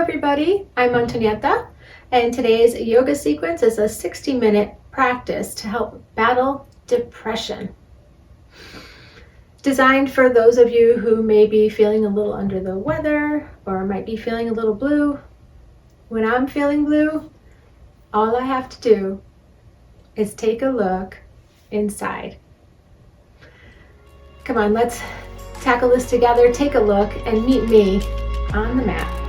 everybody, I'm Antonietta, and today's yoga sequence is a 60-minute practice to help battle depression. Designed for those of you who may be feeling a little under the weather or might be feeling a little blue. When I'm feeling blue, all I have to do is take a look inside. Come on, let's tackle this together. Take a look and meet me on the mat.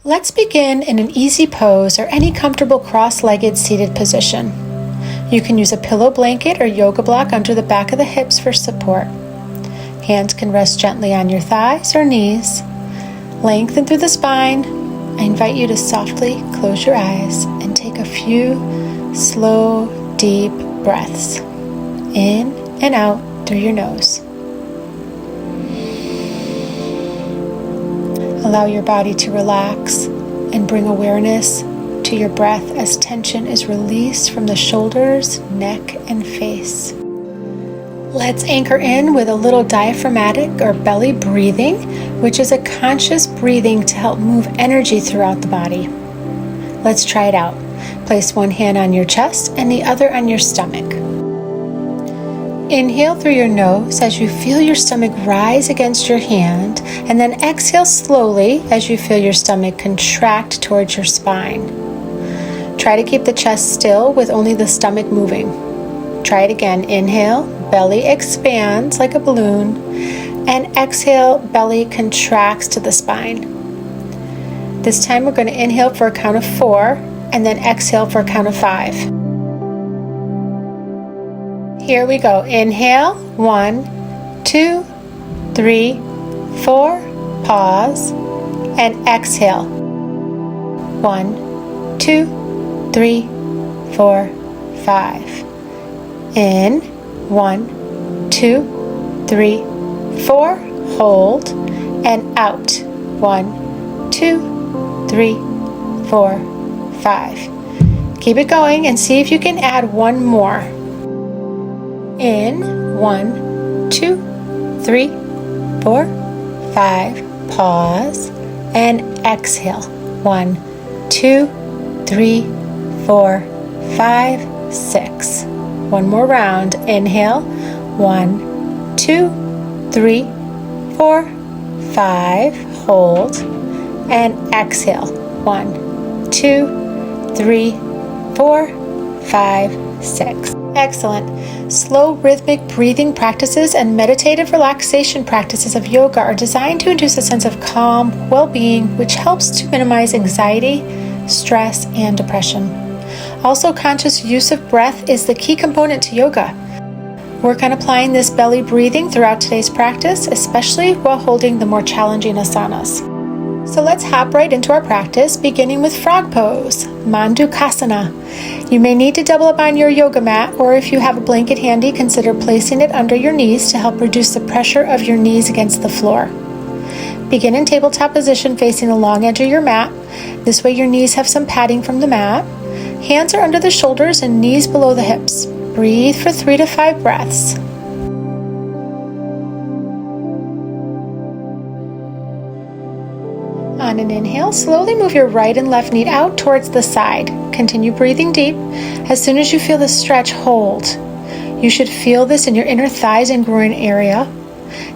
Let's begin in an easy pose or any comfortable cross-legged seated position. You can use a pillow blanket or yoga block under the back of the hips for support. Hands can rest gently on your thighs or knees. Lengthen through the spine. I invite you to softly close your eyes and take a few slow, deep breaths in and out through your nose. Allow your body to relax and bring awareness to your breath as tension is released from the shoulders, neck, and face. Let's anchor in with a little diaphragmatic or belly breathing, which is a conscious breathing to help move energy throughout the body. Let's try it out. Place one hand on your chest and the other on your stomach. Inhale through your nose as you feel your stomach rise against your hand, and then exhale slowly as you feel your stomach contract towards your spine. Try to keep the chest still with only the stomach moving. Try it again. Inhale, belly expands like a balloon, and exhale, belly contracts to the spine. This time we're going to inhale for a count of 4, and then exhale for a count of 5. Here we go. Inhale, 1, 2, 3, 4, pause, and exhale. 1, 2, 3, 4, 5. In, 1, 2, 3, 4, hold, and out. 1, 2, 3, 4, 5. Keep it going and see if you can add one more. In, 1, 2, 3, 4, 5, pause, and exhale. 1, 2, 3, 4, 5, 6. One more round. Inhale. 1, 2, 3, 4, 5. Hold, and exhale. 1, 2, 3, 4, 5, 6. Excellent. Slow rhythmic breathing practices and meditative relaxation practices of yoga are designed to induce a sense of calm, well-being, which helps to minimize anxiety, stress, and depression. Also, conscious use of breath is the key component to yoga. Work on applying this belly breathing throughout today's practice, especially while holding the more challenging asanas. So let's hop right into our practice, beginning with frog pose, Mandukasana. You may need to double up on your yoga mat, or if you have a blanket handy, consider placing it under your knees to help reduce the pressure of your knees against the floor. Begin in tabletop position facing the long edge of your mat. This way your knees have some padding from the mat. Hands are under the shoulders and knees below the hips. Breathe for 3 to 5 breaths. On an inhale, slowly move your right and left knee out towards the side. Continue breathing deep. As soon as you feel the stretch, hold. You should feel this in your inner thighs and groin area.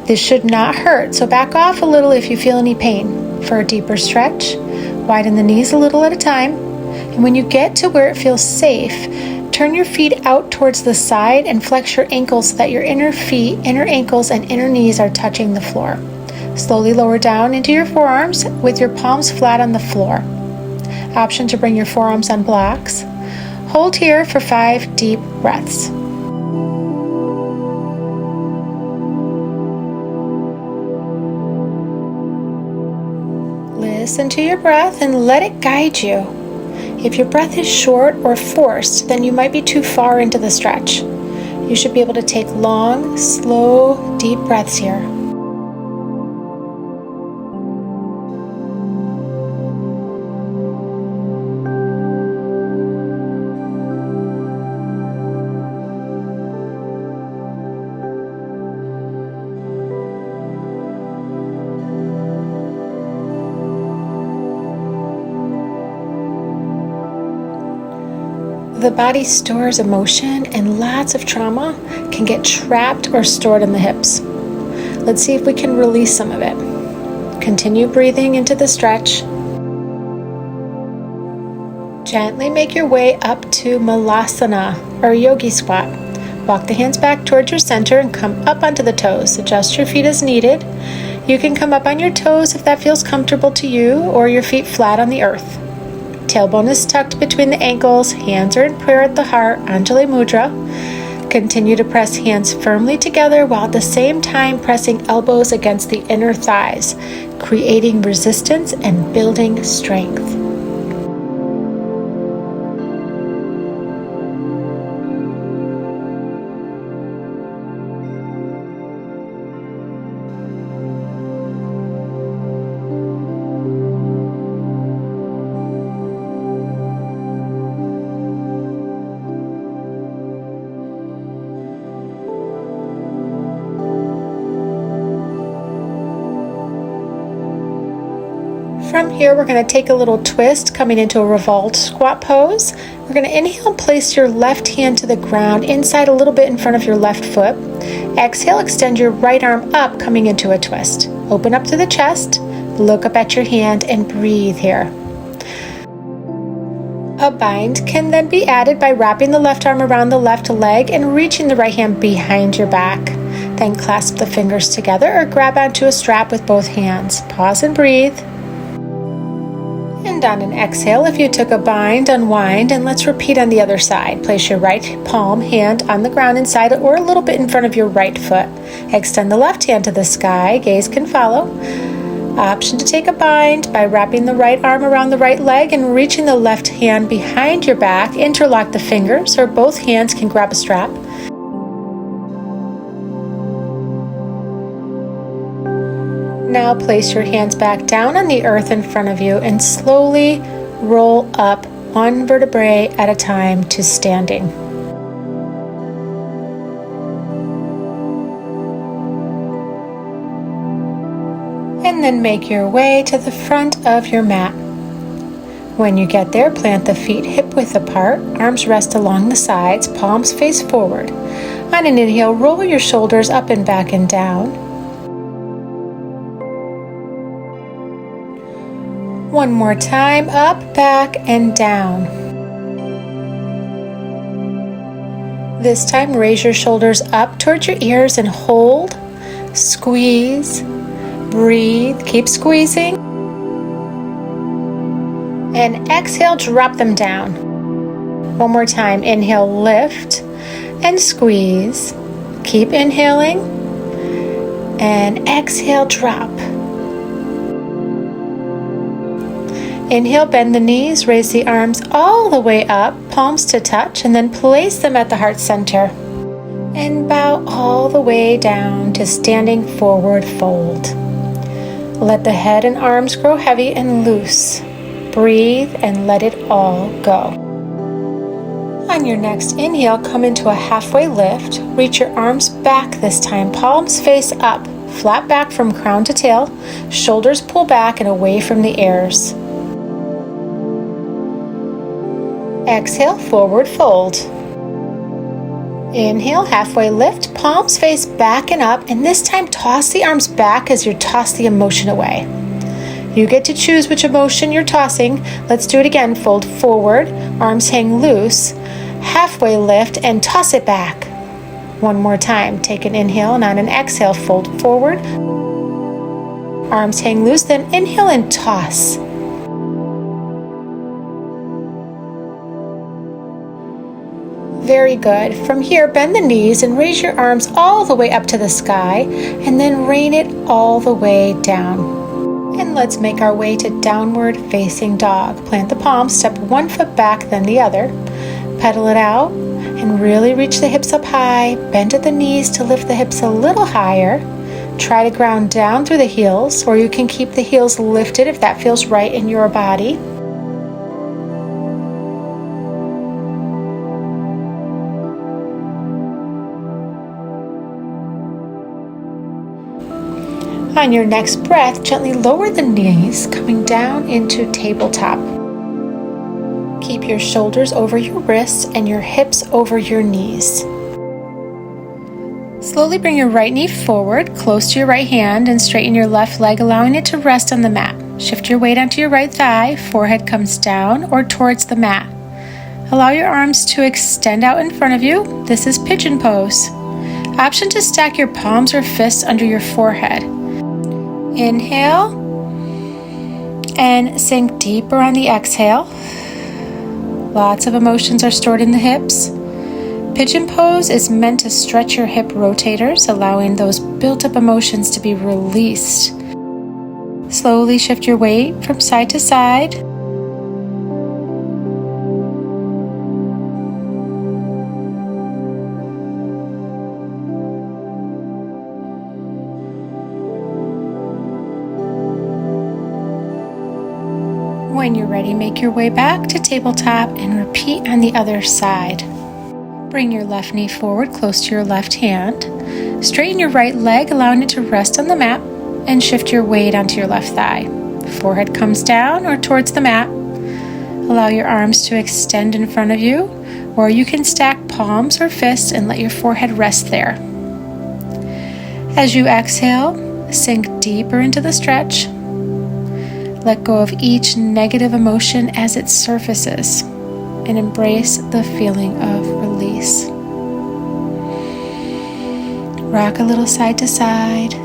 This should not hurt, so back off a little if you feel any pain. For a deeper stretch, widen the knees a little at a time. And when you get to where it feels safe, turn your feet out towards the side and flex your ankles so that your inner feet, inner ankles, and inner knees are touching the floor. Slowly lower down into your forearms with your palms flat on the floor. Option to bring your forearms on blocks. Hold here for 5 deep breaths. Listen to your breath and let it guide you. If your breath is short or forced, then you might be too far into the stretch. You should be able to take long, slow, deep breaths here. The body stores emotion, and lots of trauma can get trapped or stored in the hips. Let's see if we can release some of it. Continue breathing into the stretch. Gently make your way up to malasana, or yogi squat. Walk the hands back towards your center and come up onto the toes. Adjust your feet as needed. You can come up on your toes if that feels comfortable to you, or your feet flat on the earth. Tailbone is tucked between the ankles, hands are in prayer at the heart, Anjali Mudra. Continue to press hands firmly together while at the same time pressing elbows against the inner thighs, creating resistance and building strength. From here, we're going to take a little twist, coming into a revolved squat pose. We're going to inhale and place your left hand to the ground, inside a little bit in front of your left foot. Exhale, extend your right arm up, coming into a twist. Open up to the chest, look up at your hand, and breathe here. A bind can then be added by wrapping the left arm around the left leg and reaching the right hand behind your back. Then clasp the fingers together or grab onto a strap with both hands. Pause and breathe. And on an exhale, if you took a bind, unwind, and let's repeat on the other side. Place your right palm hand on the ground inside or a little bit in front of your right foot. Extend the left hand to the sky, gaze can follow. Option to take a bind by wrapping the right arm around the right leg and reaching the left hand behind your back. Interlock the fingers or both hands can grab a strap. Now place your hands back down on the earth in front of you and slowly roll up one vertebrae at a time to standing. And then make your way to the front of your mat. When you get there, plant the feet hip-width apart, arms rest along the sides, palms face forward. On an inhale, roll your shoulders up and back and down. One more time, up, back, and down. This time, raise your shoulders up towards your ears and hold, squeeze, breathe, keep squeezing. And exhale, drop them down. One more time, inhale, lift, and squeeze. Keep inhaling, and exhale, drop. Inhale, bend the knees, raise the arms all the way up, palms to touch, and then place them at the heart center. And bow all the way down to standing forward fold. Let the head and arms grow heavy and loose. Breathe and let it all go. On your next inhale, come into a halfway lift. Reach your arms back this time, palms face up, flat back from crown to tail, shoulders pull back and away from the ears. Exhale, forward fold. Inhale, halfway lift, palms face back and up, and this time toss the arms back as you toss the emotion away. You get to choose which emotion you're tossing. Let's do it again. Fold forward, arms hang loose, halfway lift, and toss it back. One more time. Take an inhale, and on an exhale, fold forward, arms hang loose, then inhale and toss. Very good. From here, bend the knees and raise your arms all the way up to the sky, and then rain it all the way down. And let's make our way to downward facing dog. Plant the palms, step one foot back, then the other. Pedal it out and really reach the hips up high. Bend at the knees to lift the hips a little higher. Try to ground down through the heels, or you can keep the heels lifted if that feels right in your body. On your next breath, gently lower the knees, coming down into tabletop. Keep your shoulders over your wrists and your hips over your knees. Slowly bring your right knee forward, close to your right hand, and straighten your left leg, allowing it to rest on the mat. Shift your weight onto your right thigh, forehead comes down or towards the mat. Allow your arms to extend out in front of you. This is pigeon pose. Option to stack your palms or fists under your forehead. Inhale and sink deeper on the exhale. Lots of emotions are stored in the hips. Pigeon pose is meant to stretch your hip rotators, allowing those built-up emotions to be released. Slowly shift your weight from side to side. When you're ready, make your way back to tabletop and repeat on the other side. Bring your left knee forward close to your left hand. Straighten your right leg, allowing it to rest on the mat, and shift your weight onto your left thigh. Forehead comes down or towards the mat. Allow your arms to extend in front of you, or you can stack palms or fists and let your forehead rest there. As you exhale, sink deeper into the stretch. Let go of each negative emotion as it surfaces and embrace the feeling of release. Rock a little side to side.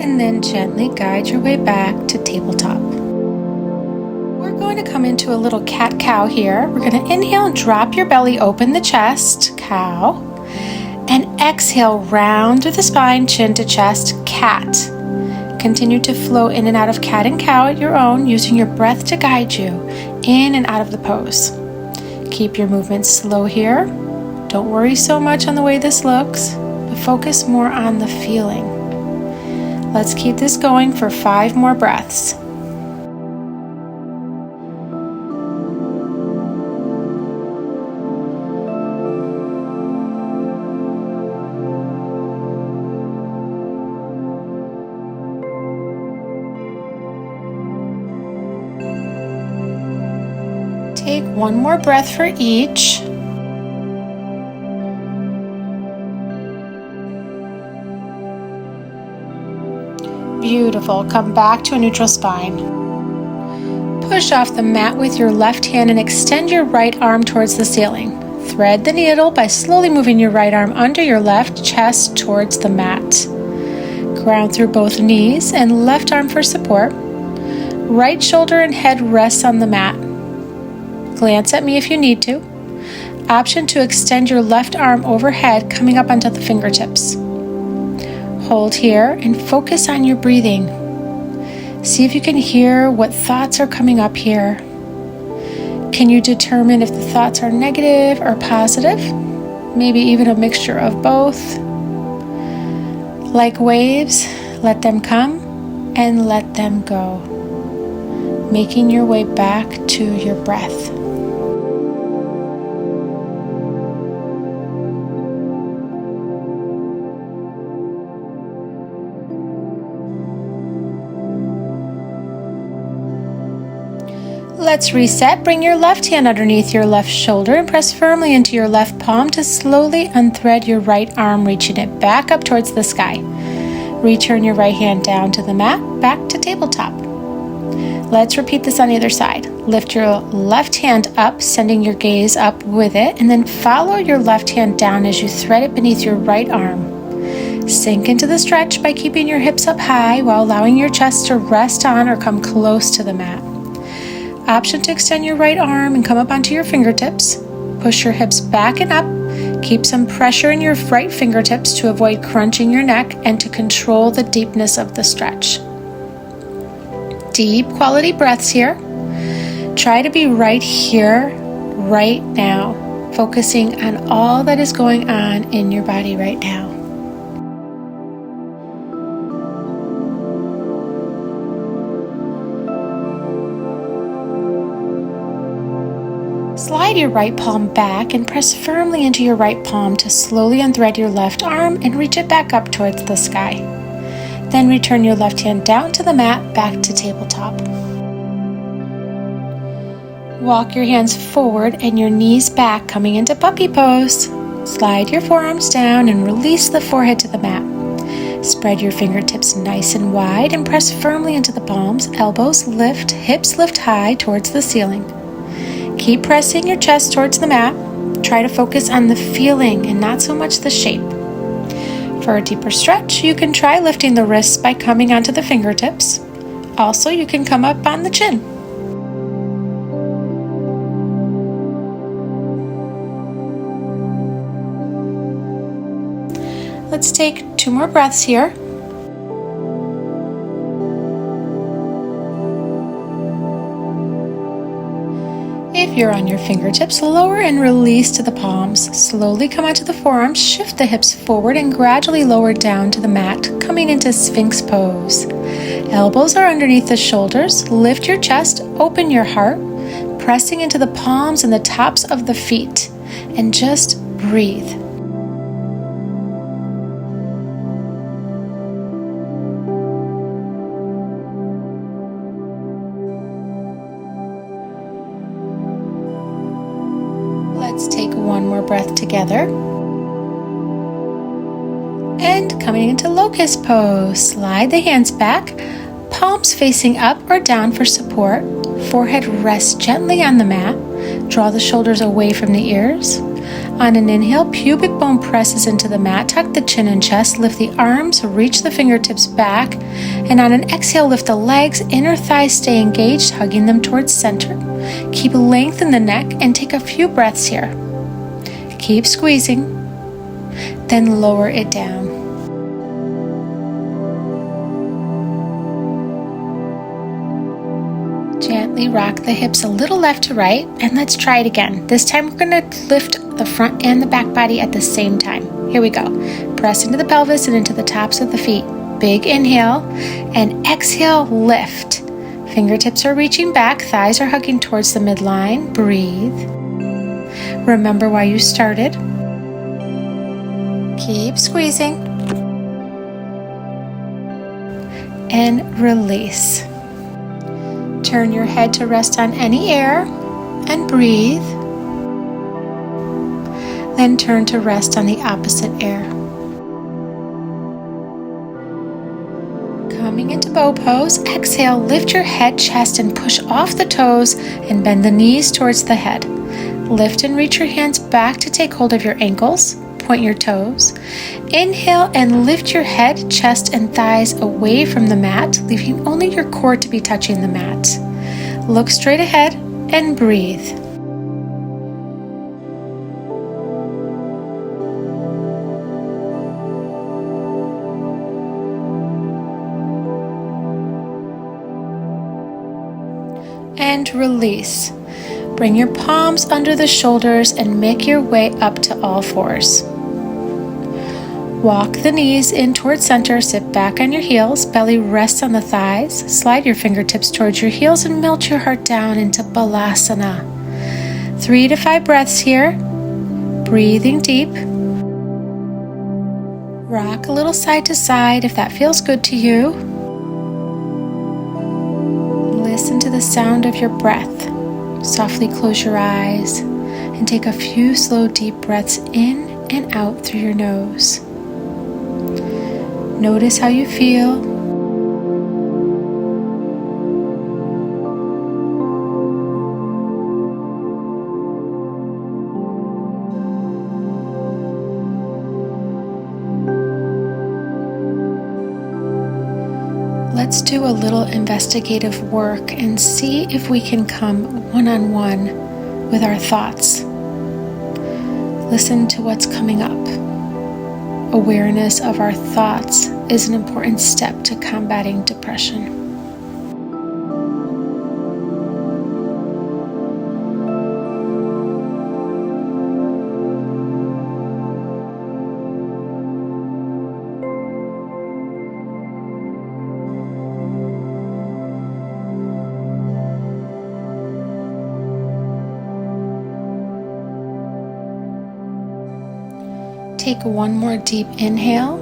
And then gently guide your way back to tabletop. We're going to come into a little cat-cow here. We're going to inhale and drop your belly, open the chest, cow. And exhale, round through the spine, chin to chest, cat. Continue to flow in and out of cat and cow at your own, using your breath to guide you in and out of the pose. Keep your movements slow here. Don't worry so much on the way this looks, but focus more on the feeling. Let's keep this going for 5 more breaths. Take 1 more breath for each. Beautiful. Come back to a neutral spine. Push off the mat with your left hand and extend your right arm towards the ceiling. Thread the needle by slowly moving your right arm under your left chest towards the mat. Ground through both knees and left arm for support. Right shoulder and head rests on the mat. Glance at me if you need to. Option to extend your left arm overhead, coming up onto the fingertips. Hold here and focus on your breathing. See if you can hear what thoughts are coming up here. Can you determine if the thoughts are negative or positive? Maybe even a mixture of both. Like waves, let them come and let them go. Making your way back to your breath. Let's reset. Bring your left hand underneath your left shoulder and press firmly into your left palm to slowly unthread your right arm, reaching it back up towards the sky. Return your right hand down to the mat, back to tabletop. Let's repeat this on the other side. Lift your left hand up, sending your gaze up with it, and then follow your left hand down as you thread it beneath your right arm. Sink into the stretch by keeping your hips up high while allowing your chest to rest on or come close to the mat. Option to extend your right arm and come up onto your fingertips. Push your hips back and up, Keep some pressure in your right fingertips to avoid crunching your neck and to control the deepness of the stretch. Deep quality breaths here. Try to be right here, right now, focusing on all that is going on in your body right now. Slide your right palm back and press firmly into your right palm to slowly unthread your left arm and reach it back up towards the sky. Then return your left hand down to the mat, back to tabletop. Walk your hands forward and your knees back, coming into puppy pose. Slide your forearms down and release the forehead to the mat. Spread your fingertips nice and wide and press firmly into the palms. Elbows lift, hips lift high towards the ceiling. Keep pressing your chest towards the mat. Try to focus on the feeling and not so much the shape. For a deeper stretch, you can try lifting the wrists by coming onto the fingertips. Also, you can come up on the chin. Let's take 2 more breaths here. If you're on your fingertips, lower and release to the palms. Slowly come onto the forearms, shift the hips forward and gradually lower down to the mat, coming into Sphinx pose. Elbows are underneath the shoulders. Lift your chest, open your heart, pressing into the palms and the tops of the feet, and just breathe. Let's take 1 more breath together. And coming into locust pose, slide the hands back, palms facing up or down for support. Forehead rests gently on the mat. Draw the shoulders away from the ears. On an inhale, pubic bone presses into the mat. Tuck the chin and chest. Lift the arms, reach the fingertips back. And on an exhale, lift the legs. Inner thighs stay engaged, hugging them towards center. Keep length in the neck and take a few breaths here. Keep squeezing, then lower it down. Gently rock the hips a little left to right, and let's try it again. This time we're going to lift the front and the back body at the same time. Here we go. Press into the pelvis and into the tops of the feet. Big inhale, and exhale, lift. Fingertips are reaching back, thighs are hugging towards the midline. Breathe. Remember why you started. Keep squeezing. And release. Turn your head to rest on any air and breathe. Then turn to rest on the opposite air. Coming into bow pose, exhale, lift your head, chest, and push off the toes and bend the knees towards the head. Lift and reach your hands back to take hold of your ankles. Point your toes. Inhale and lift your head, chest, and thighs away from the mat, leaving only your core to be touching the mat. Look straight ahead and breathe. And release. Bring your palms under the shoulders and make your way up to all fours. Walk the knees in towards center, sit back on your heels, belly rests on the thighs, slide your fingertips towards your heels and melt your heart down into balasana. 3 to 5 breaths here, breathing deep. Rock a little side to side if that feels good to you. Listen to the sound of your breath. Softly close your eyes and take a few slow deep breaths in and out through your nose. Notice how you feel. Let's do a little investigative work and see if we can come one-on-one with our thoughts. Listen to what's coming up. Awareness of our thoughts is an important step to combating depression. Take one more deep inhale,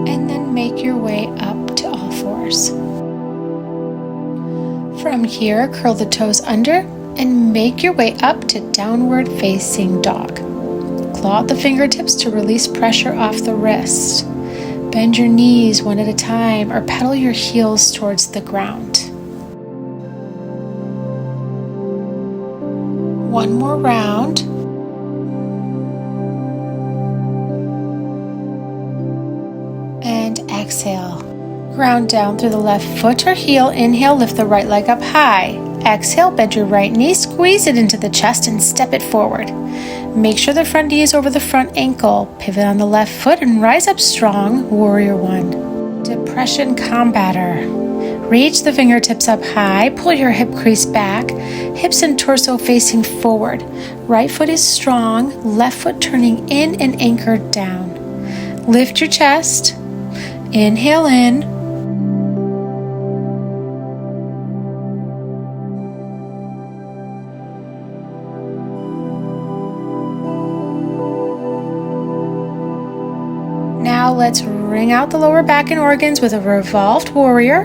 and then make your way up to all fours. From here, curl the toes under and make your way up to downward facing dog. Claw out the fingertips to release pressure off the wrist. Bend your knees one at a time or pedal your heels towards the ground. One more round. And exhale. Ground down through the left foot or heel. Inhale, lift the right leg up high. Exhale, bend your right knee, squeeze it into the chest and step it forward. Make sure the front knee is over the front ankle. Pivot on the left foot and rise up strong, warrior one. Depression combatter. Reach the fingertips up high, pull your hip crease back, hips and torso facing forward. Right foot is strong, left foot turning in and anchored down. Lift your chest. Inhale in. Now let's wring out the lower back and organs with a revolved warrior.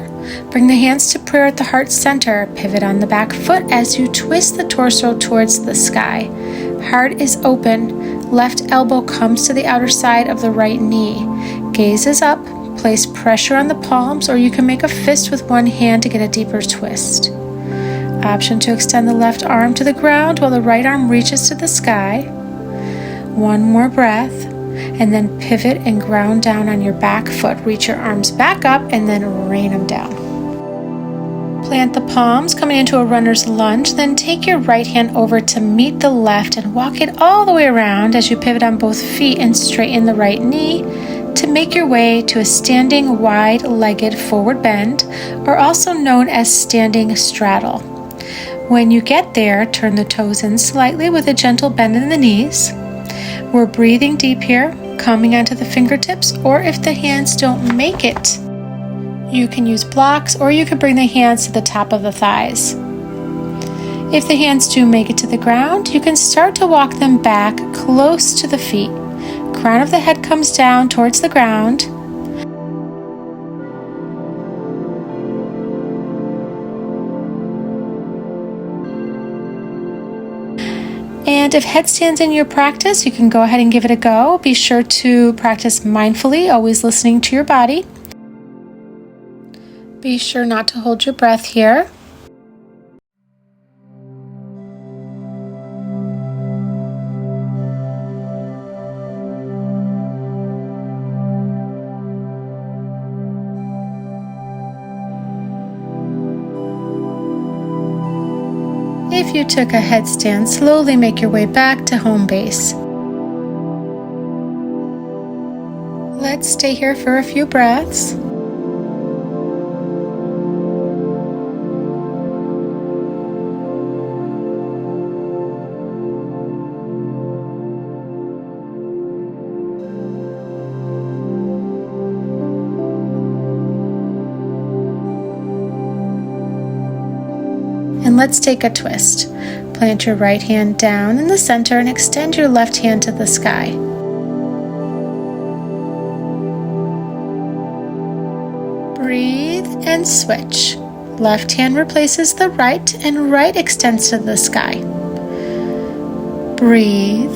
Bring the hands to prayer at the heart center. Pivot on the back foot as you twist the torso towards the sky. Heart is open. Left elbow comes to the outer side of the right knee. Gaze is up. Place pressure on the palms, or you can make a fist with one hand to get a deeper twist. Option to extend the left arm to the ground while the right arm reaches to the sky. One more breath, and then pivot and ground down on your back foot. Reach your arms back up and then rain them down. Plant the palms, coming into a runner's lunge, then take your right hand over to meet the left and walk it all the way around as you pivot on both feet and straighten the right knee to make your way to a standing wide-legged forward bend, or also known as standing straddle. When you get there, turn the toes in slightly with a gentle bend in the knees. We're breathing deep here, coming onto the fingertips, or if the hands don't make it, you can use blocks, or you can bring the hands to the top of the thighs. If the hands do make it to the ground, you can start to walk them back close to the feet. Crown of the head comes down towards the ground. And if headstands in your practice, you can go ahead and give it a go. Be sure to practice mindfully, always listening to your body. Be sure not to hold your breath here. If you took a headstand, slowly make your way back to home base. Let's stay here for a few breaths. And let's take a twist. Plant your right hand down in the center and extend your left hand to the sky. Breathe and switch. Left hand replaces the right and right extends to the sky. Breathe.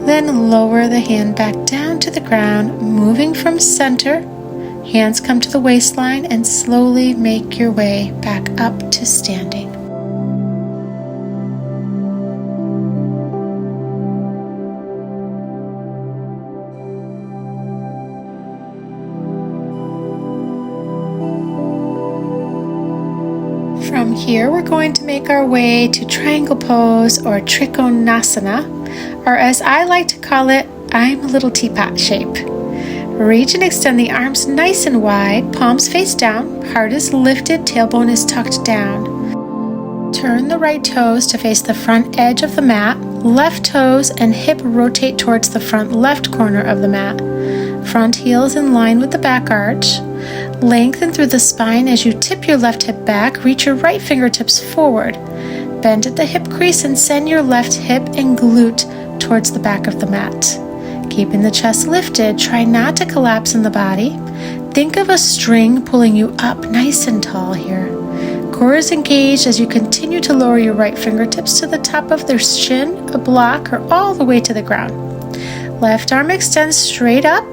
Then lower the hand back down to the ground, moving from center. Hands come to the waistline and slowly make your way back up to standing. From here, we're going to make our way to triangle pose or trikonasana, or as I like to call it, I'm a little teapot shape. Reach and extend the arms nice and wide, palms face down, heart is lifted, tailbone is tucked down. Turn the right toes to face the front edge of the mat, left toes and hip rotate towards the front left corner of the mat. Front heel is in line with the back arch. Lengthen through the spine as you tip your left hip back, reach your right fingertips forward. Bend at the hip crease and send your left hip and glute towards the back of the mat. Keeping the chest lifted, try not to collapse in the body. Think of a string pulling you up nice and tall here. Core is engaged as you continue to lower your right fingertips to the top of their shin, a block, or all the way to the ground. Left arm extends straight up.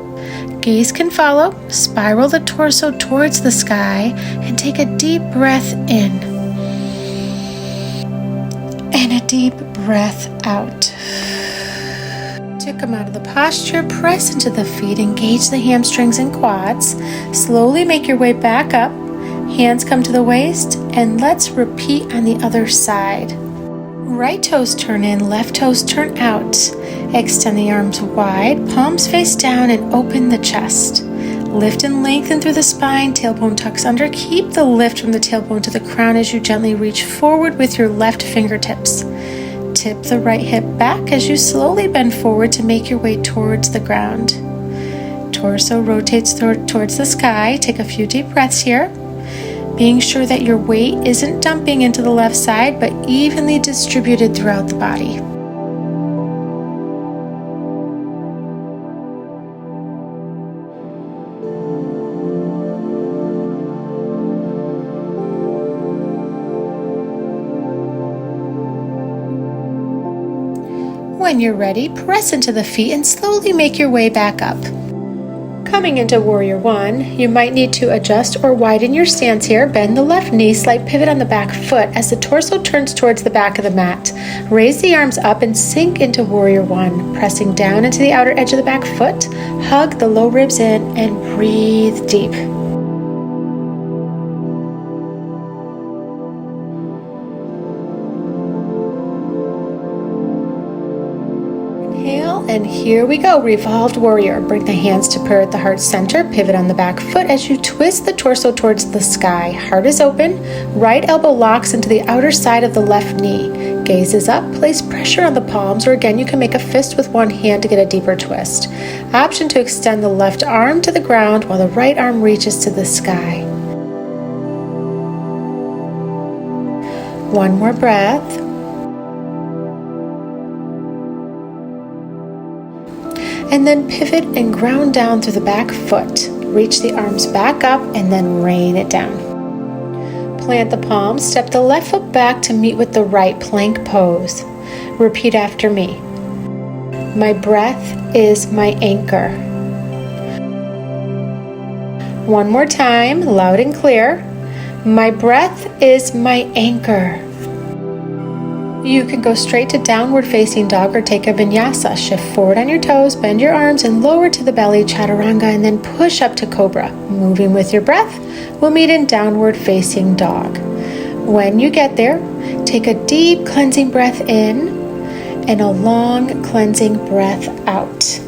Gaze can follow. Spiral the torso towards the sky and take a deep breath in. And a deep breath out. To come out of the posture, press into the feet, engage the hamstrings and quads. Slowly make your way back up. Hands come to the waist, and let's repeat on the other side. Right toes turn in, left toes turn out. Extend the arms wide, palms face down, and open the chest. Lift and lengthen through the spine, tailbone tucks under. Keep the lift from the tailbone to the crown as you gently reach forward with your left fingertips. Tip the right hip back as you slowly bend forward to make your way towards the ground. Torso rotates towards the sky. Take a few deep breaths here, being sure that your weight isn't dumping into the left side but evenly distributed throughout the body. When you're ready, press into the feet and slowly make your way back up. Coming into Warrior One, you might need to adjust or widen your stance here. Bend the left knee, slight pivot on the back foot as the torso turns towards the back of the mat. Raise the arms up and sink into Warrior One, pressing down into the outer edge of the back foot. Hug the low ribs in and breathe deep. And here we go, revolved warrior. Bring the hands to prayer at the heart center. Pivot on the back foot as you twist the torso towards the sky. Heart is open. Right elbow locks into the outer side of the left knee. Gaze is up. Place pressure on the palms, or again, you can make a fist with one hand to get a deeper twist. Option to extend the left arm to the ground while the right arm reaches to the sky. One more breath. And then pivot and ground down through the back foot. Reach the arms back up and then rain it down. Plant the palms, step the left foot back to meet with the right, plank pose. Repeat after me. My breath is my anchor. One more time, loud and clear. My breath is my anchor. You can go straight to downward facing dog or take a vinyasa. Shift forward on your toes, bend your arms and lower to the belly, chaturanga, and then push up to cobra. Moving with your breath, we'll meet in downward facing dog. When you get there, take a deep cleansing breath in and a long cleansing breath out.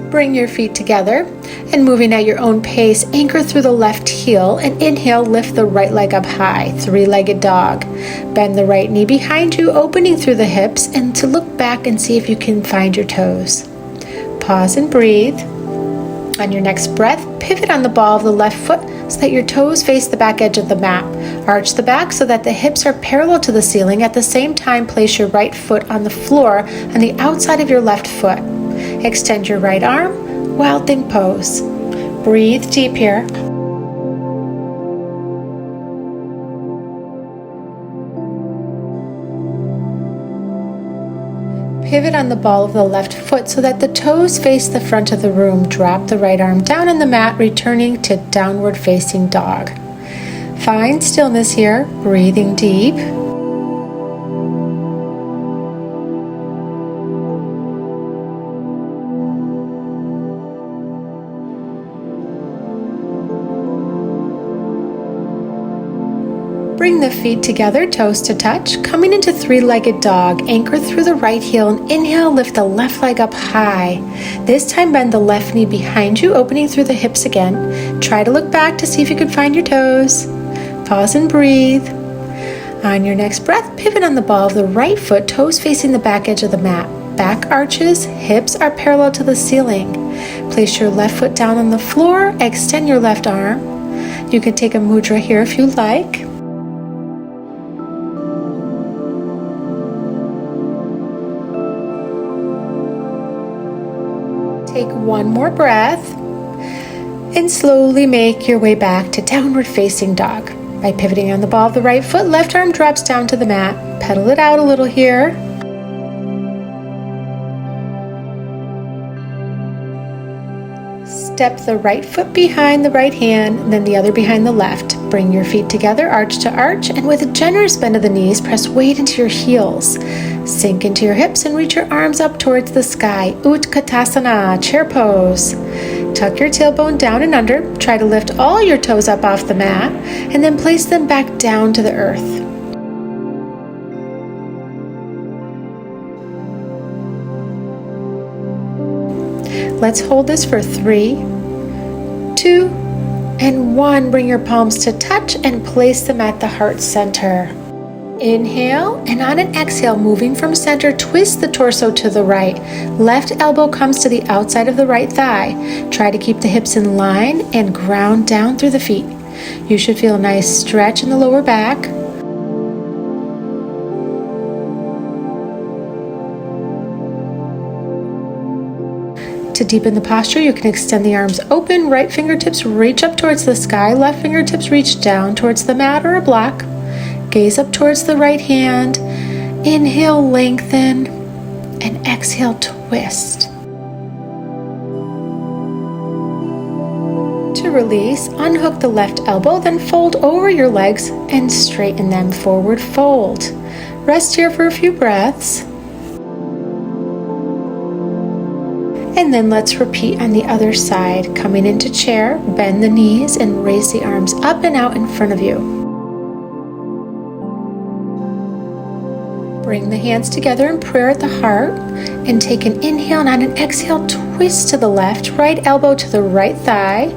Bring your feet together and moving at your own pace, anchor through the left heel and inhale, lift the right leg up high, three-legged dog. Bend the right knee behind you, opening through the hips, and to look back and see if you can find your toes. Pause and breathe. On your next breath, pivot on the ball of the left foot so that your toes face the back edge of the mat. Arch the back so that the hips are parallel to the ceiling. At the same time, place your right foot on the floor on the outside of your left foot. Extend your right arm, Wild Thing pose. Breathe deep here. Pivot on the ball of the left foot so that the toes face the front of the room. Drop the right arm down on the mat, returning to downward facing dog. Find stillness here, breathing deep. Bring the feet together, toes to touch, coming into three-legged dog. Anchor through the right heel and inhale, lift the left leg up high. This time bend the left knee behind you, opening through the hips again. Try to look back to see if you can find your toes. Pause and breathe. On your next breath, pivot on the ball of the right foot, toes facing the back edge of the mat. Back arches, hips are parallel to the ceiling. Place your left foot down on the floor, extend your left arm. You can take a mudra here if you like. Take one more breath and slowly make your way back to downward facing dog. By pivoting on the ball of the right foot, left arm drops down to the mat. Pedal it out a little here. Step the right foot behind the right hand, then the other behind the left. Bring your feet together, arch to arch, and with a generous bend of the knees, press weight into your heels. Sink into your hips and reach your arms up towards the sky. Utkatasana, chair pose. Tuck your tailbone down and under. Try to lift all your toes up off the mat, and then place them back down to the earth. Let's hold this for 3, 2, and 1. Bring your palms to touch and place them at the heart center. Inhale, and on an exhale, moving from center, twist the torso to the right. Left elbow comes to the outside of the right thigh. Try to keep the hips in line and ground down through the feet. You should feel a nice stretch in the lower back. To deepen the posture, you can extend the arms open. Right fingertips reach up towards the sky. Left fingertips reach down towards the mat or a block. Gaze up towards the right hand. Inhale, lengthen, and exhale, twist. To release, unhook the left elbow, then fold over your legs and straighten them, forward fold. Rest here for a few breaths. And then let's repeat on the other side. Coming into chair, bend the knees and raise the arms up and out in front of you. Bring the hands together in prayer at the heart and take an inhale, and on an exhale, twist to the left, right elbow to the right thigh.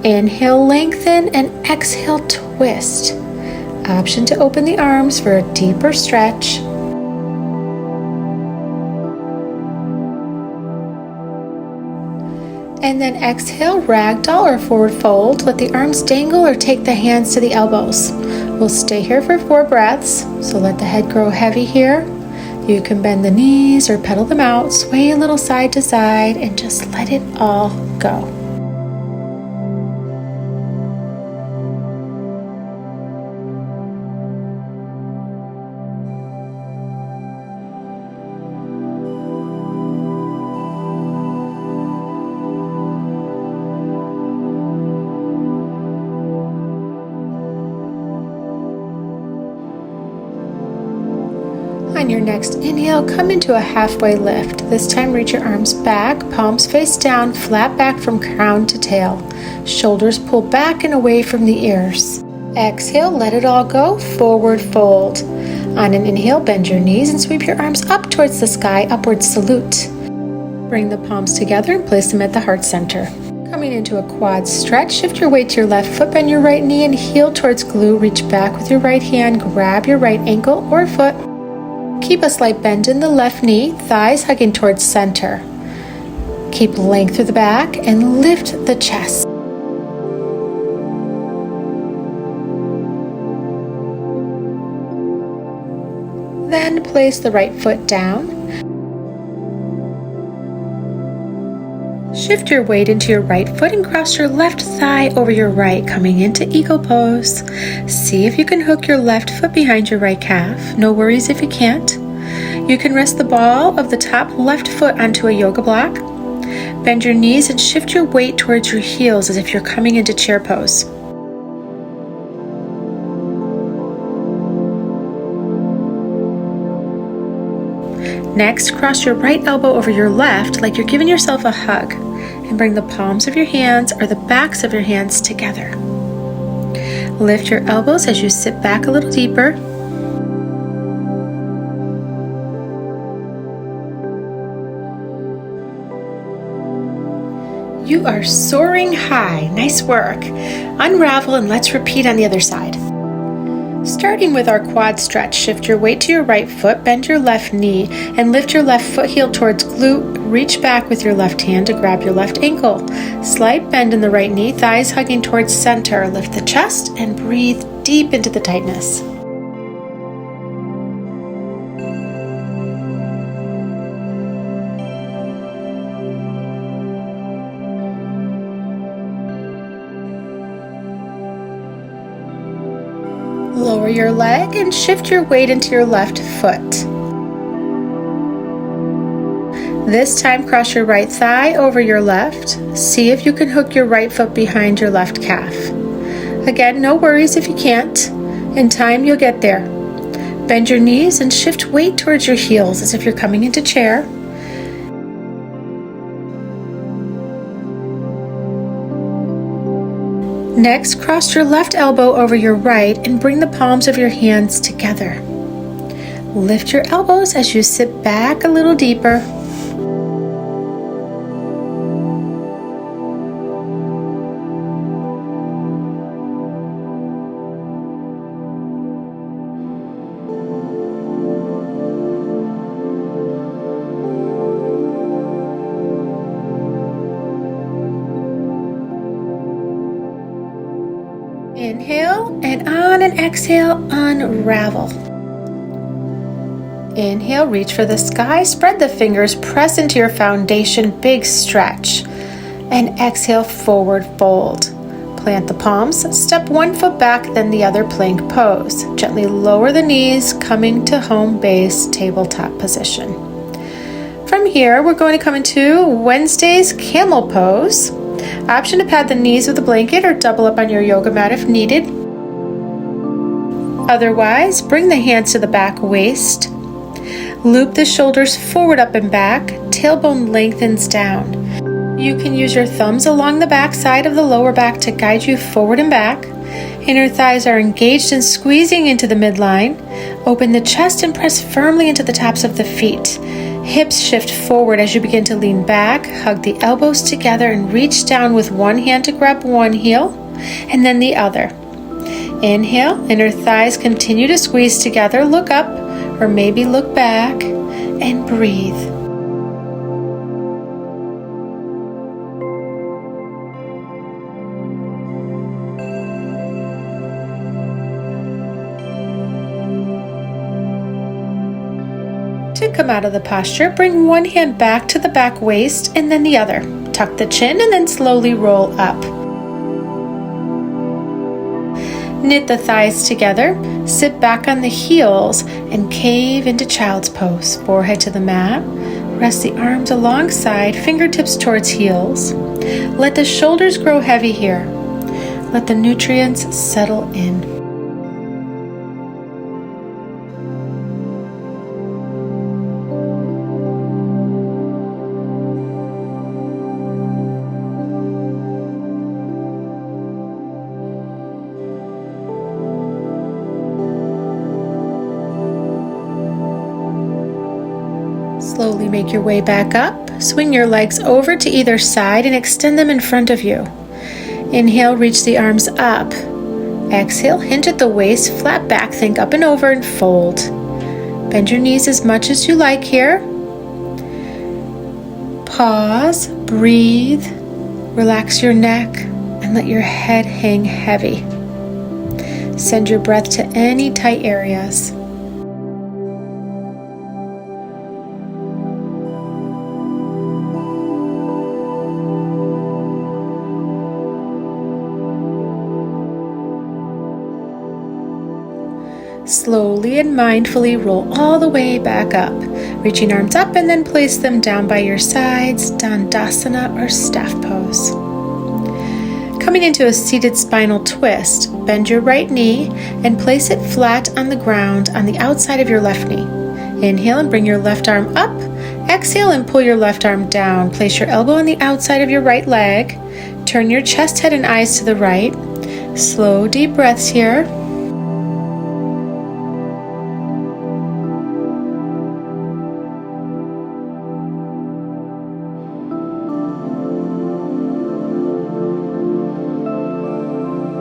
Inhale, lengthen, and exhale, twist. Option to open the arms for a deeper stretch. And then exhale, ragdoll or forward fold. Let the arms dangle or take the hands to the elbows. We'll stay here for 4 breaths, so let the head grow heavy here. You can bend the knees or pedal them out, sway a little side to side, and just let it all go. On your next inhale, come into a halfway lift. This time reach your arms back, palms face down, flat back from crown to tail. Shoulders pull back and away from the ears. Exhale, let it all go, forward fold. On an inhale, bend your knees and sweep your arms up towards the sky, upward salute. Bring the palms together and place them at the heart center. Coming into a quad stretch, shift your weight to your left foot, bend your right knee and heel towards glute. Reach back with your right hand, grab your right ankle or foot. Keep a slight bend in the left knee, thighs hugging towards center. Keep length through the back and lift the chest. Then place the right foot down. Shift your weight into your right foot and cross your left thigh over your right, coming into eagle pose. See if you can hook your left foot behind your right calf. No worries if you can't. You can rest the ball of the top left foot onto a yoga block. Bend your knees and shift your weight towards your heels as if you're coming into chair pose. Next, cross your right elbow over your left like you're giving yourself a hug, and bring the palms of your hands or the backs of your hands together. Lift your elbows as you sit back a little deeper. You are soaring high. Nice work. Unravel and let's repeat on the other side. Starting with our quad stretch, shift your weight to your right foot, bend your left knee, and lift your left foot heel towards glute. Reach back with your left hand to grab your left ankle. Slight bend in the right knee, thighs hugging towards center. Lift the chest and breathe deep into the tightness. Lower your leg and shift your weight into your left foot. This time cross your right thigh over your left. See if you can hook your right foot behind your left calf. Again, no worries if you can't. In time, you'll get there. Bend your knees and shift weight towards your heels as if you're coming into chair. Next, cross your left elbow over your right and bring the palms of your hands together. Lift your elbows as you sit back a little deeper. Inhale, and on an exhale, unravel. Inhale, reach for the sky, spread the fingers, press into your foundation, big stretch. And exhale, forward fold. Plant the palms, step one foot back, then the other, plank pose. Gently lower the knees, coming to home base, tabletop position. From here, we're going to come into Wednesday's camel pose. Option to pad the knees with a blanket or double up on your yoga mat if needed. Otherwise, bring the hands to the back waist. Loop the shoulders forward, up and back. Tailbone lengthens down. You can use your thumbs along the back side of the lower back to guide you forward and back. Inner thighs are engaged and squeezing into the midline. Open the chest and press firmly into the tops of the feet. Hips shift forward as you begin to lean back. Hug the elbows together and reach down with one hand to grab one heel and then the other. Inhale, inner thighs continue to squeeze together. Look up or maybe look back and breathe. To come out of the posture, bring one hand back to the back waist and then the other. Tuck the chin and then slowly roll up. Knit the thighs together, sit back on the heels and cave into child's pose. Forehead to the mat, rest the arms alongside, fingertips towards heels. Let the shoulders grow heavy here. Let the nutrients settle in. Slowly make your way back up. Swing your legs over to either side and extend them in front of you. Inhale, reach the arms up. Exhale, hinge at the waist, flat back, think up and over and fold. Bend your knees as much as you like here. Pause, breathe, relax your neck, and let your head hang heavy. Send your breath to any tight areas. Slowly and mindfully roll all the way back up, reaching arms up and then place them down by your sides, Dandasana or staff pose. Coming into a seated spinal twist, bend your right knee and place it flat on the ground on the outside of your left knee. Inhale and bring your left arm up. Exhale and pull your left arm down. Place your elbow on the outside of your right leg. Turn your chest, head, and eyes to the right. Slow, deep breaths here.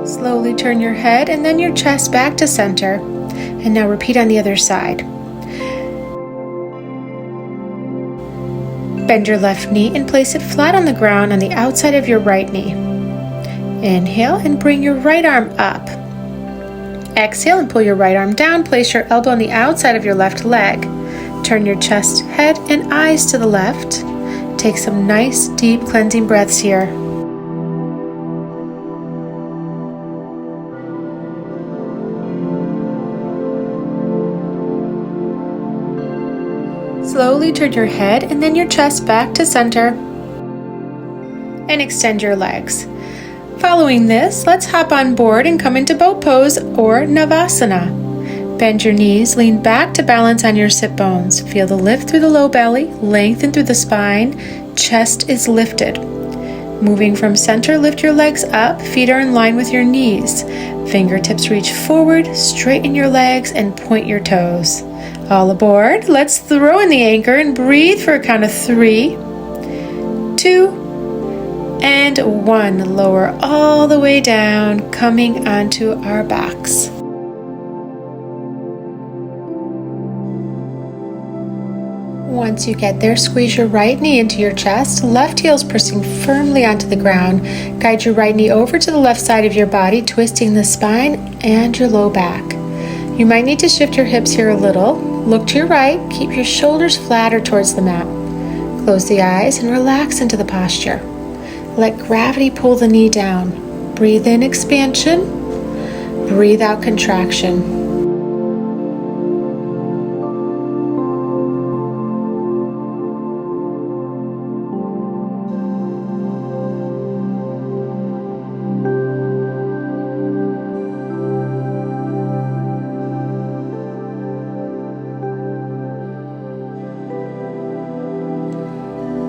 Slowly turn your head and then your chest back to center. And now repeat on the other side. Bend your left knee and place it flat on the ground on the outside of your right knee. Inhale and bring your right arm up. Exhale and pull your right arm down. Place your elbow on the outside of your left leg. Turn your chest, head, and eyes to the left. Take some nice, deep cleansing breaths here. Slowly turn your head and then your chest back to center. And extend your legs. Following this, let's hop on board and come into boat pose or navasana. Bend your knees, lean back to balance on your sit bones. Feel the lift through the low belly, lengthen through the spine, chest is lifted. Moving from center, lift your legs up, feet are in line with your knees. Fingertips reach forward, straighten your legs, and point your toes. All aboard, let's throw in the anchor and breathe for a count of 3, 2, and 1. Lower all the way down, coming onto our backs. Once you get there, squeeze your right knee into your chest, left heel's pressing firmly onto the ground. Guide your right knee over to the left side of your body, twisting the spine and your low back. You might need to shift your hips here a little. Look to your right, keep your shoulders flat or towards the mat. Close the eyes and relax into the posture. Let gravity pull the knee down. Breathe in expansion, breathe out contraction.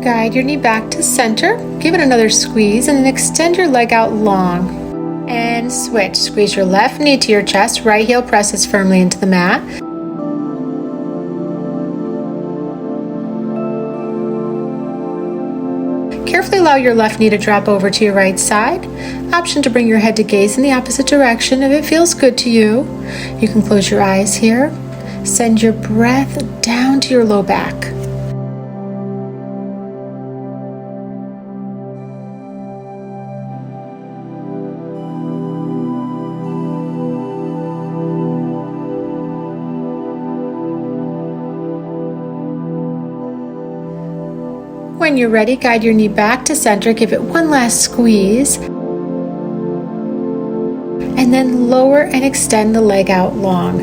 Guide your knee back to center, give it another squeeze, and then extend your leg out long. And switch. Squeeze your left knee to your chest, right heel presses firmly into the mat. Carefully allow your left knee to drop over to your right side. Option to bring your head to gaze in the opposite direction if it feels good to you. You can close your eyes here. Send your breath down to your low back. When you're ready, guide your knee back to center, give it one last squeeze, and then lower and extend the leg out long.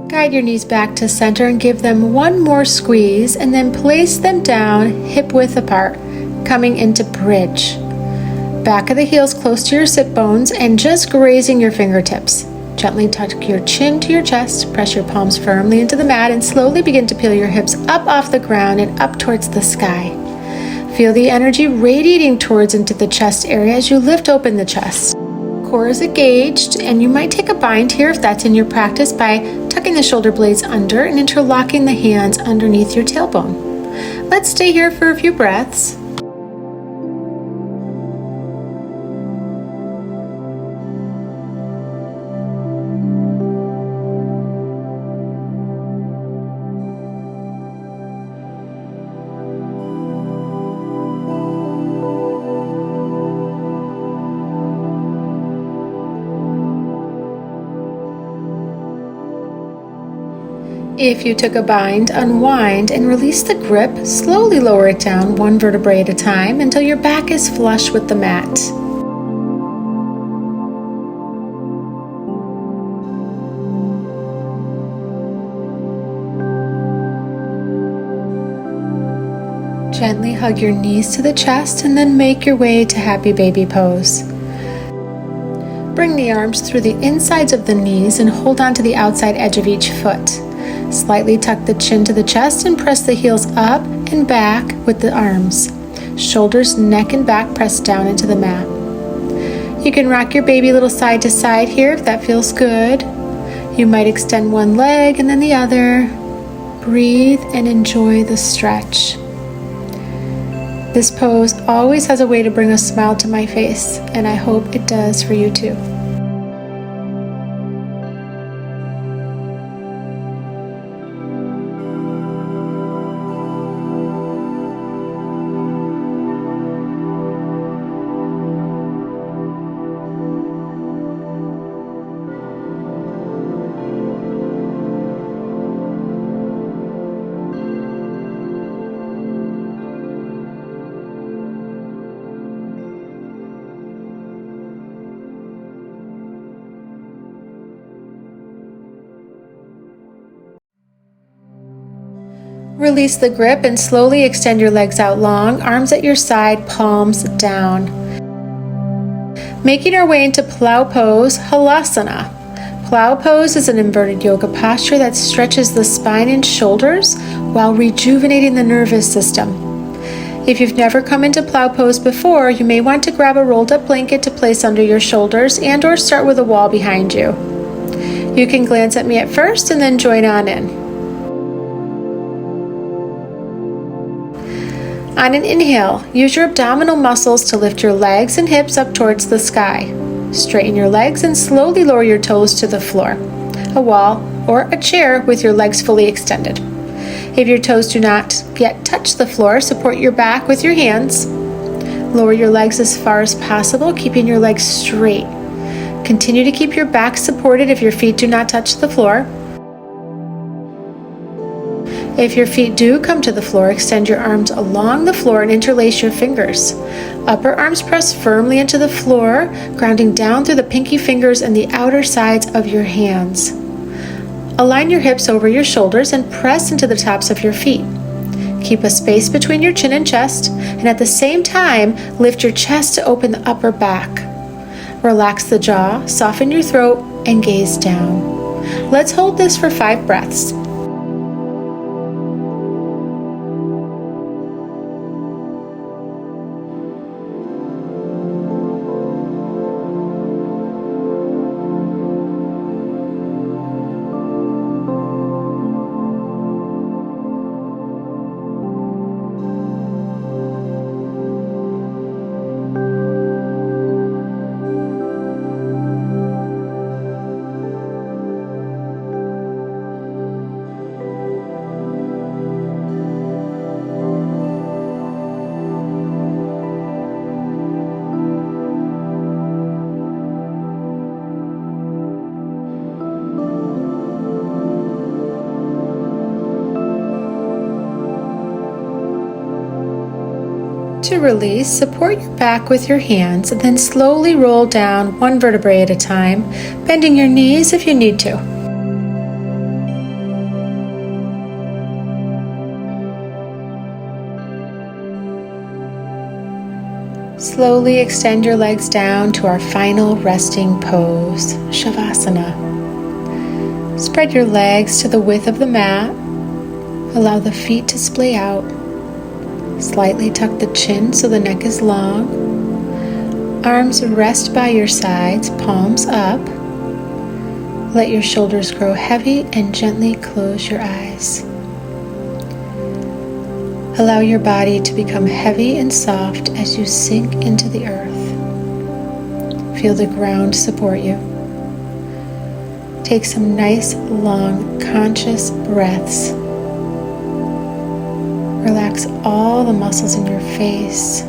Guide your knees back to center and give them one more squeeze, and then place them down hip width apart, coming into bridge. Back of the heels close to your sit bones and just grazing your fingertips. Gently tuck your chin to your chest, press your palms firmly into the mat, and slowly begin to peel your hips up off the ground and up towards the sky. Feel the energy radiating towards into the chest area as you lift open the chest. Core is engaged, and you might take a bind here if that's in your practice by tucking the shoulder blades under and interlocking the hands underneath your tailbone. Let's stay here for a few breaths. If you took a bind, unwind and release the grip. Slowly lower it down one vertebrae at a time until your back is flush with the mat. Gently hug your knees to the chest and then make your way to happy baby pose. Bring the arms through the insides of the knees and hold on to the outside edge of each foot. Slightly tuck the chin to the chest and press the heels up and back with the arms. Shoulders, neck, and back pressed down into the mat. You can rock your baby a little side to side here if that feels good. You might extend one leg and then the other. Breathe and enjoy the stretch. This pose always has a way to bring a smile to my face, and I hope it does for you too. Release the grip and slowly extend your legs out long, arms at your side, palms down. Making our way into plow pose, halasana. Plow pose is an inverted yoga posture that stretches the spine and shoulders while rejuvenating the nervous system. If you've never come into plow pose before, you may want to grab a rolled up blanket to place under your shoulders and/or start with a wall behind you. You can glance at me at first and then join on in. On an inhale, use your abdominal muscles to lift your legs and hips up towards the sky. Straighten your legs and slowly lower your toes to the floor, a wall, or a chair with your legs fully extended. If your toes do not yet touch the floor, support your back with your hands. Lower your legs as far as possible, keeping your legs straight. Continue to keep your back supported if your feet do not touch the floor. If your feet do come to the floor, extend your arms along the floor and interlace your fingers. Upper arms press firmly into the floor, grounding down through the pinky fingers and the outer sides of your hands. Align your hips over your shoulders and press into the tops of your feet. Keep a space between your chin and chest, and at the same time, lift your chest to open the upper back. Relax the jaw, soften your throat, and gaze down. Let's hold this for 5 breaths. To release, support your back with your hands and then slowly roll down one vertebrae at a time, bending your knees if you need to. Slowly extend your legs down to our final resting pose, Shavasana. Spread your legs to the width of the mat. Allow the feet to splay out. Slightly tuck the chin so the neck is long. Arms rest by your sides, palms up. Let your shoulders grow heavy and gently close your eyes. Allow your body to become heavy and soft as you sink into the earth. Feel the ground support you. Take some nice, long, conscious breaths. Relax all the muscles in your face.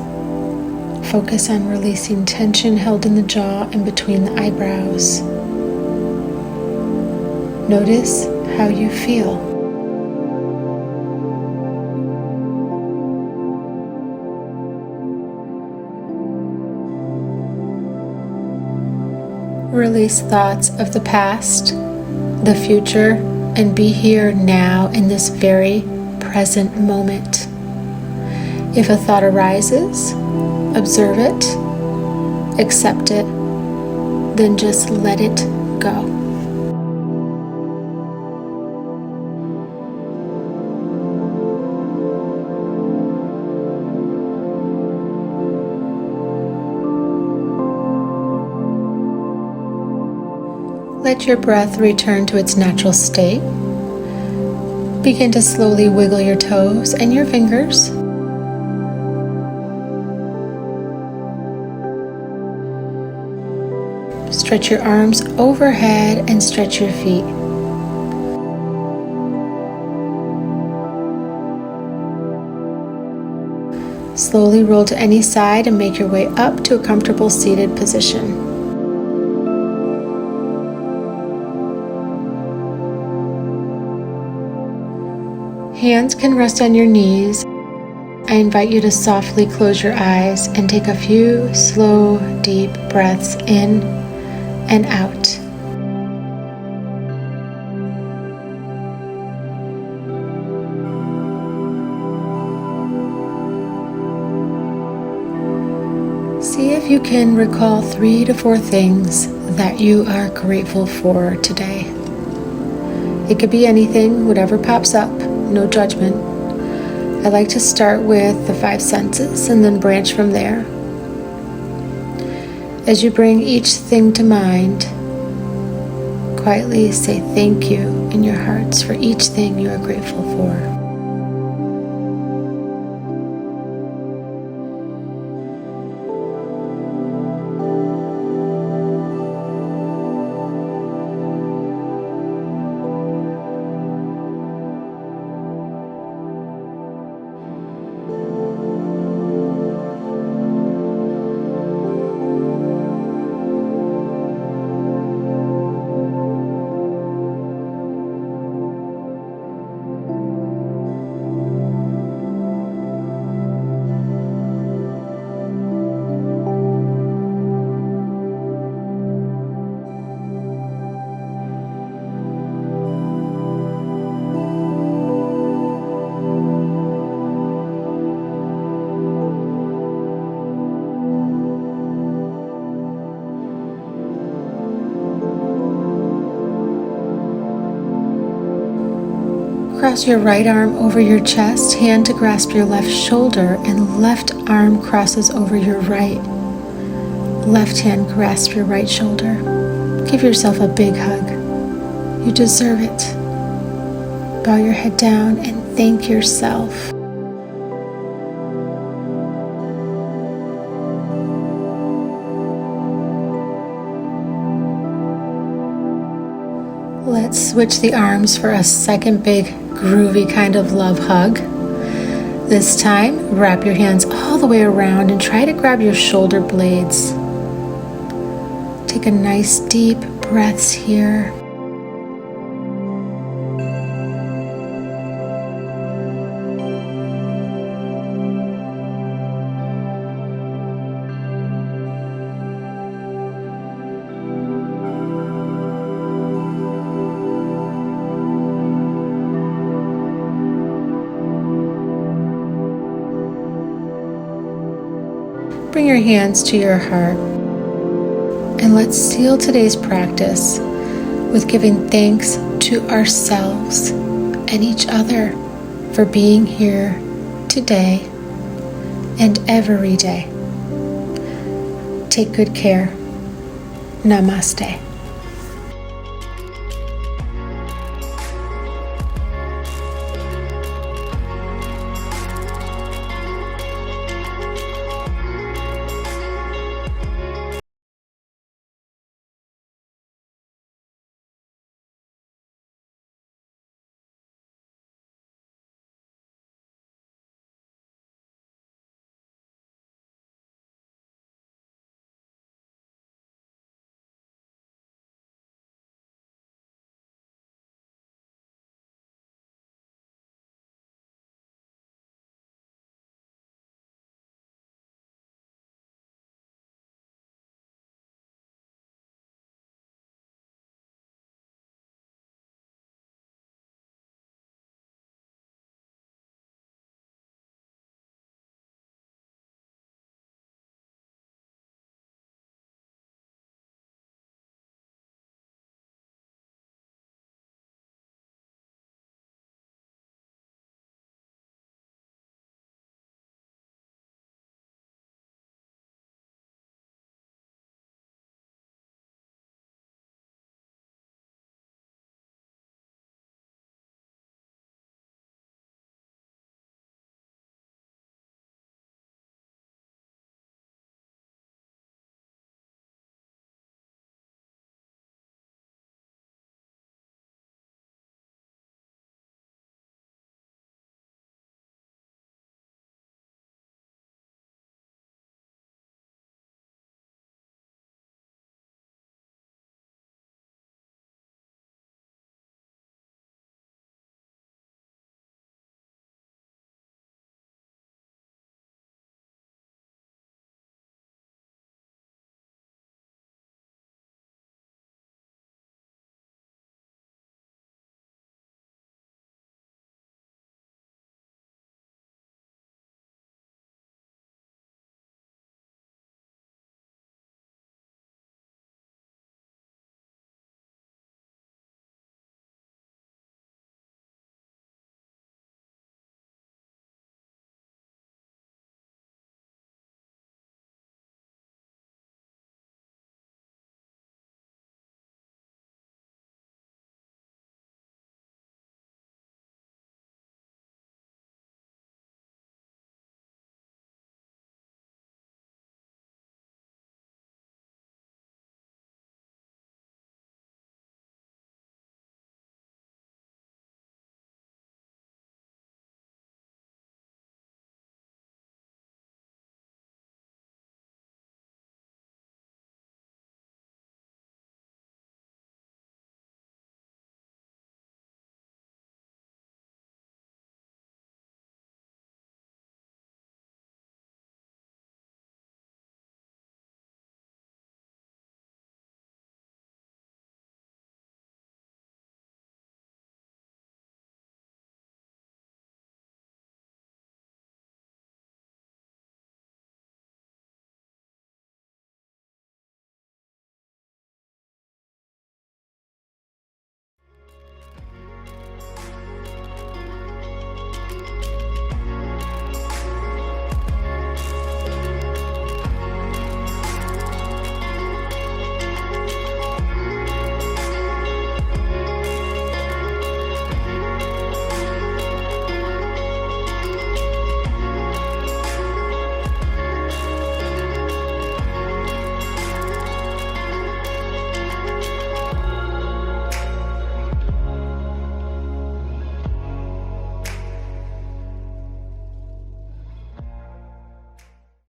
Focus on releasing tension held in the jaw and between the eyebrows. Notice how you feel. Release thoughts of the past, the future, and be here now in this very present moment. If a thought arises, observe it, accept it, then just let it go. Let your breath return to its natural state. Begin to slowly wiggle your toes and your fingers. Stretch your arms overhead and stretch your feet. Slowly roll to any side and make your way up to a comfortable seated position. Hands can rest on your knees. I invite you to softly close your eyes and take a few slow, deep breaths in and out. See if you can recall 3 to 4 things that you are grateful for today. It could be anything, whatever pops up, no judgment. I like to start with the 5 senses and then branch from there. As you bring each thing to mind, quietly say thank you in your hearts for each thing you are grateful for. Cross your right arm over your chest, hand to grasp your left shoulder, and left arm crosses over your right. Left hand grasps your right shoulder. Give yourself a big hug. You deserve it. Bow your head down and thank yourself. Let's switch the arms for a second big groovy kind of love hug. This time, wrap your hands all the way around and try to grab your shoulder blades. Take a nice deep breaths here. Bring your hands to your heart, and let's seal today's practice with giving thanks to ourselves and each other for being here today and every day. Take good care. Namaste.